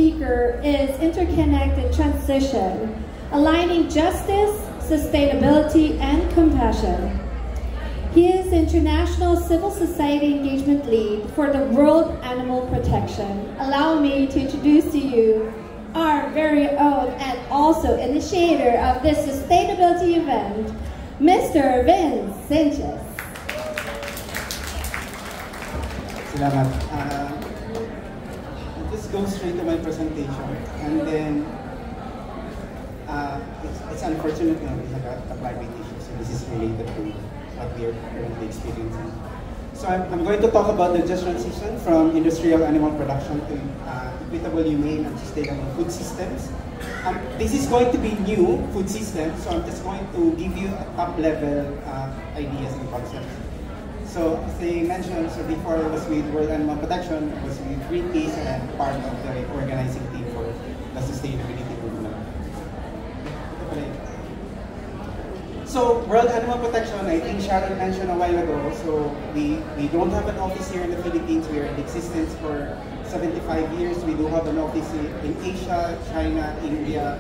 Speaker is interconnected transition, aligning justice, sustainability, and compassion. He is International Civil Society Engagement Lead for the World Animal Protection. Allow me to introduce to you our very own and also initiator of this sustainability event, Mr. Vince Sanchez. Salamat. I'll just go straight to my presentation, and then it's unfortunate na we have a climate issue, so this is related to what we are currently experiencing. So I'm going to talk about the just transition from industrial animal production to equitable, humane, and sustainable food systems. This is going to be new food systems, so I'm just going to give you a top-level ideas and concepts. So as I mentioned, so before I was with World Animal Protection, I was with Greenpeace and part of the organizing team for the sustainability movement. So World Animal Protection, I think Sharon mentioned a while ago, so we don't have an office here in the Philippines. We are in existence for 75 years. We do have an office in Asia, China, India,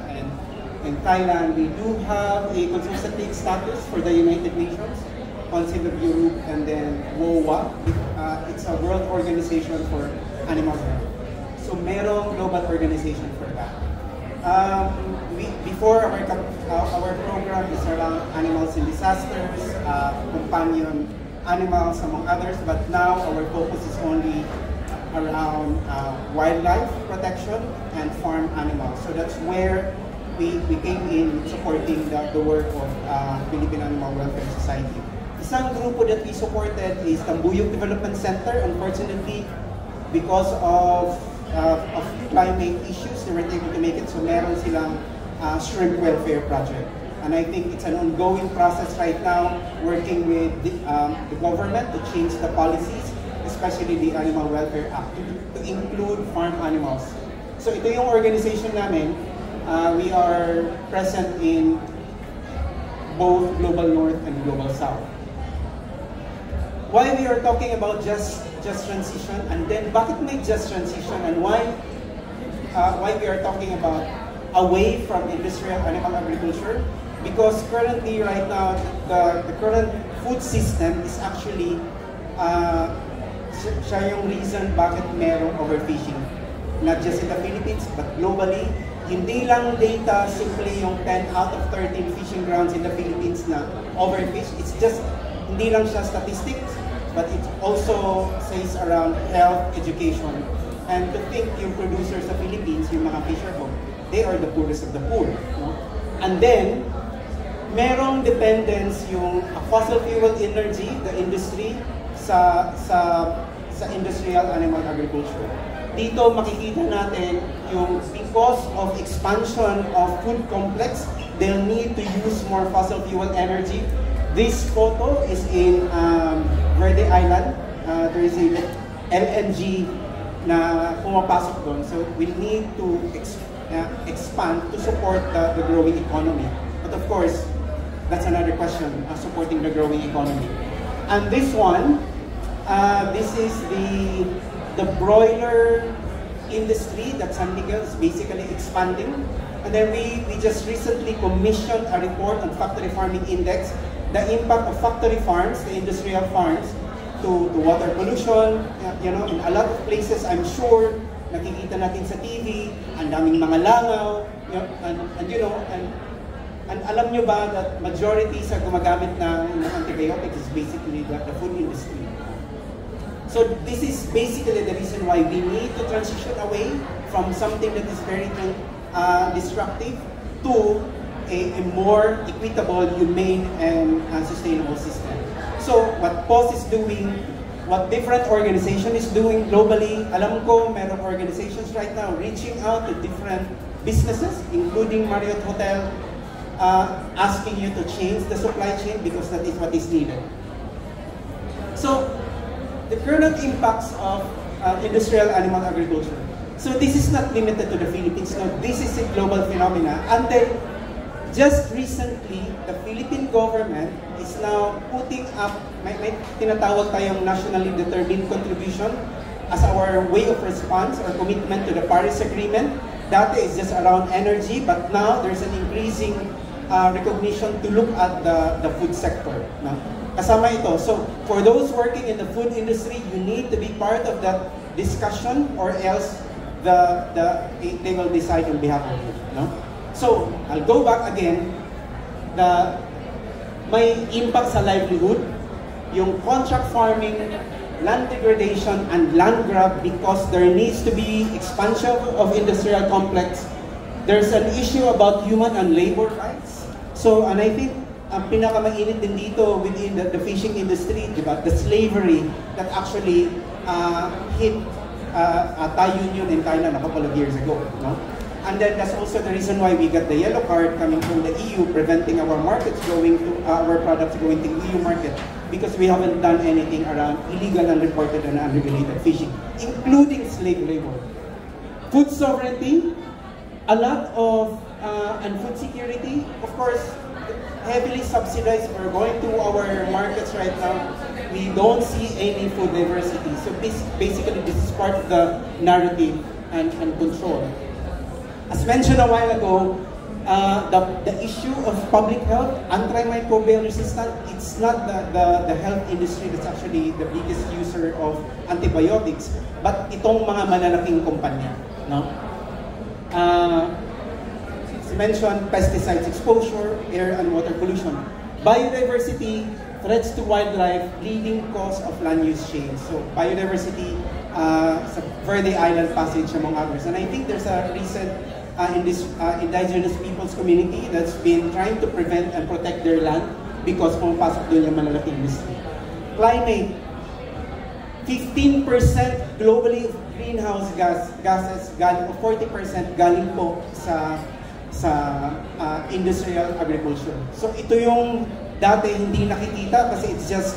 and Thailand. We do have a consultative status for the United Nations, Council of Europe, and then WOA. It's a world organization for animal health. So merong global organization for that. Before our program is around animals in disasters, companion animals among others, but now our focus is only around wildlife protection and farm animals. So that's where we came in supporting the work of Philippine Animal Welfare Society. Isang grupo that we supported is Tambuyog Development Center. Unfortunately, because of climate issues, they weren't able to make it. So meron silang shrimp welfare project. And I think it's an ongoing process right now, working with the government to change the policies, especially the Animal Welfare Act, to include farm animals. So ito yung organization namin. We are present in both Global North and Global South. Why we are talking about just transition, and then bakit may just transition, and why we are talking about away from industrial animal agriculture? Because currently, right now, the current food system is actually siya yung reason bakit merong overfishing, not just in the Philippines but globally. Hindi lang data simply yung 10 out of 13 fishing grounds in the Philippines na overfish. It's just hindi lang siya statistics, but it also says around health, education. And to think yung producers sa Philippines, yung mga fisherfolk, they are the poorest of the poor. No? And then, merong dependence yung fossil fuel energy, the industry, sa industrial animal agriculture. Dito makikita natin yung because of expansion of food complex, they'll need to use more fossil fuel energy. This photo is in Verde Island. There is a LNG na pumapasok doon. So we need to expand to support the growing economy. But of course, that's another question, supporting the growing economy. And this one, this is the broiler industry that San Miguel is basically expanding. And then we just recently commissioned a report on factory farming index, the impact of factory farms, the industrial farms, to water pollution. You know, in a lot of places, I'm sure, nakikita natin sa TV, ang daming mga langaw, you know, and alam nyo ba that majority sa gumagamit ng antibiotics is basically the food industry. So this is basically the reason why we need to transition away from something that is very destructive to a more equitable, humane, and sustainable system. So what POS is doing, what different organization is doing globally, alam ko merong organizations right now reaching out to different businesses, including Marriott Hotel, asking you to change the supply chain because that is what is needed. So the current impacts of industrial animal agriculture. So this is not limited to the Philippines. No, this is a global phenomena. Until just recently, the Philippine government is now putting up, may tinatawag tayong nationally determined contribution as our way of response or commitment to the Paris Agreement. Dati is just around energy, but now there's an increasing recognition to look at the food sector. No? Kasama ito. So for those working in the food industry, you need to be part of that discussion, or else they will decide on behalf of you. No? So I'll go back again. May impact sa livelihood, yung contract farming, land degradation, and land grab, because there needs to be expansion of industrial complex. There's an issue about human and labor rights. So, and I think ang pinakamainit din dito within the fishing industry, diba? The slavery that actually hit Thai Union in Thailand a couple of years ago. No? And then that's also the reason why we got the yellow card coming from the EU, preventing our markets going to our products going to EU market, because we haven't done anything around illegal, unreported, and unregulated fishing, including slave labor. Food sovereignty, a lot of and food security, of course, heavily subsidized. We're going to our markets right now. We don't see any food diversity. So basically, this is part of the narrative and control. As mentioned a while ago, the issue of public health, antimicrobial resistance, it's not the health industry that's actually the biggest user of antibiotics, but itong mga malalaking kumpanya. No? As mentioned, pesticides exposure, air and water pollution. Biodiversity, threats to wildlife, leading cause of land use change. So biodiversity, sa Verde Island Passage among others. And I think there's a recent in this indigenous people's community that's been trying to prevent and protect their land because pumapasok doon yung malalaking industry. Climate, 15% globally of greenhouse gases, galing, 40% galing po sa industrial agriculture. So ito yung dati hindi nakikita kasi it's just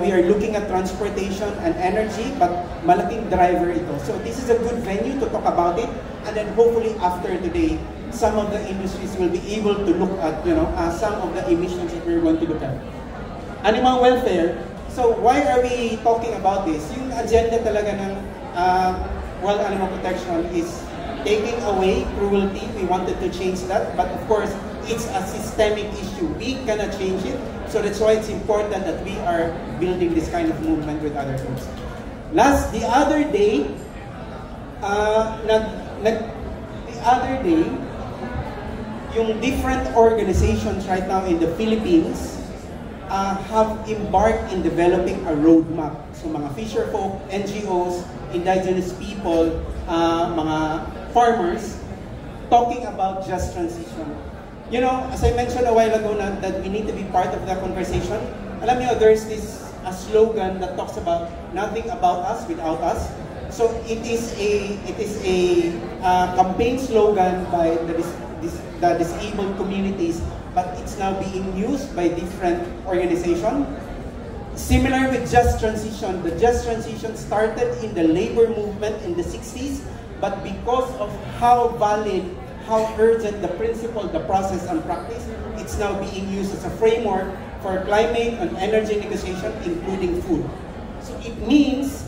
we are looking at transportation and energy, but malaking driver ito. So this is a good venue to talk about it, and then hopefully after today, some of the industries will be able to look at, some of the emissions that we're going to look at. Animal welfare. So why are we talking about this? Yung agenda talaga ng World Animal Protection is taking away cruelty. We wanted to change that, but of course, it's a systemic issue. We cannot change it. So that's why it's important that we are building this kind of movement with other groups. The other day, yung different organizations right now in the Philippines have embarked in developing a roadmap. So mga fisherfolk, NGOs, indigenous people, mga farmers, talking about just transition. As I mentioned a while ago that we need to be part of the conversation. Alam niyo, there's a slogan that talks about nothing about us without us. So it is a campaign slogan by the disabled communities, but it's now being used by different organizations. Similar with Just Transition. The Just Transition started in the labor movement in the 60s, but because of how valid, how urgent the principle, the process, and practice, it's now being used as a framework for climate and energy negotiation, including food. So it means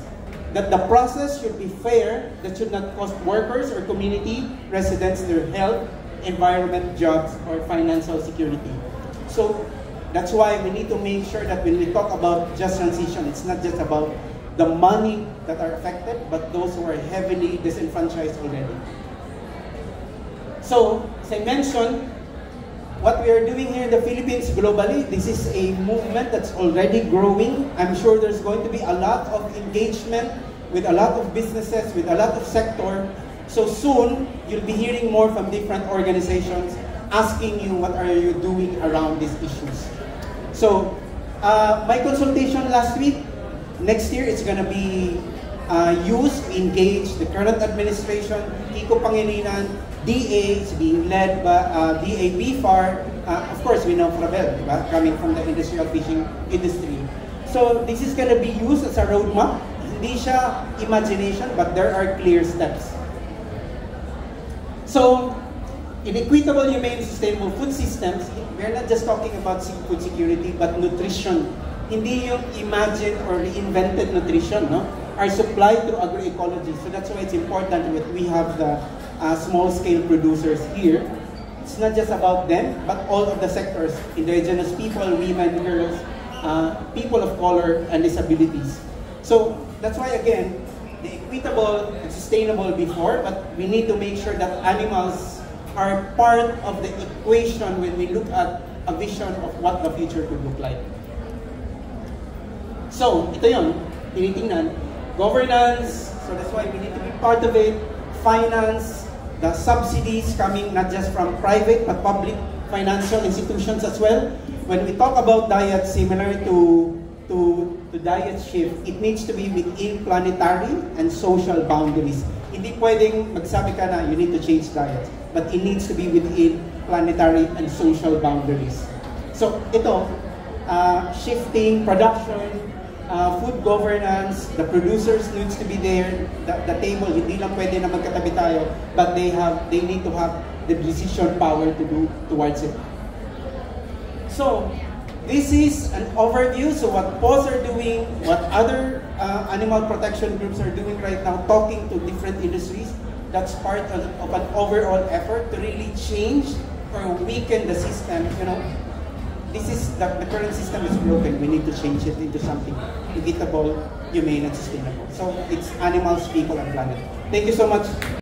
that the process should be fair, that should not cost workers or community residents their health, environment, jobs, or financial security. So that's why we need to make sure that when we talk about just transition, it's not just about the money that are affected, but those who are heavily disenfranchised already. So, as I mentioned, what we are doing here in the Philippines globally, this is a movement that's already growing. I'm sure there's going to be a lot of engagement with a lot of businesses, with a lot of sector. So soon, you'll be hearing more from different organizations asking you what are you doing around these issues. So, my consultation last week, next year it's going to be used to engage the current administration, Kiko Pangilinan, DA is being led by DA BFAR. Of course, we know Fravel, diba? Coming from the industrial fishing industry. So this is going to be used as a roadmap. Hindi siya imagination, but there are clear steps. So, in equitable, humane, sustainable food systems, we're not just talking about food security, but nutrition. Hindi yung imagined or reinvented nutrition, no? are supplied through agroecology. So that's why it's important that we have the small-scale producers here. It's not just about them, but all of the sectors, indigenous people, women, girls, people of color, and disabilities. So that's why, again, the equitable and sustainable before, but we need to make sure that animals are part of the equation when we look at a vision of what the future could look like. So, ito yun, tinitingnan. Governance, so that's why we need to be part of it. Finance, the subsidies coming not just from private but public financial institutions as well. When we talk about diet, similar to diet shift, it needs to be within planetary and social boundaries. Hindi pwedeng magsabi ka na you need to change diet, but it needs to be within planetary and social boundaries. So ito, shifting production, food governance, the producers needs to be there, the table, hindi lang pwede na magkatabi tayo, but they need to have the decision power to do towards it. So, this is an overview. So what PAWS are doing, what other animal protection groups are doing right now, talking to different industries, that's part of an overall effort to really change or weaken the system. You know, this is the current system is broken. We need to change it into something equitable, humane, and sustainable. So it's animals, people, and planet. Thank you so much.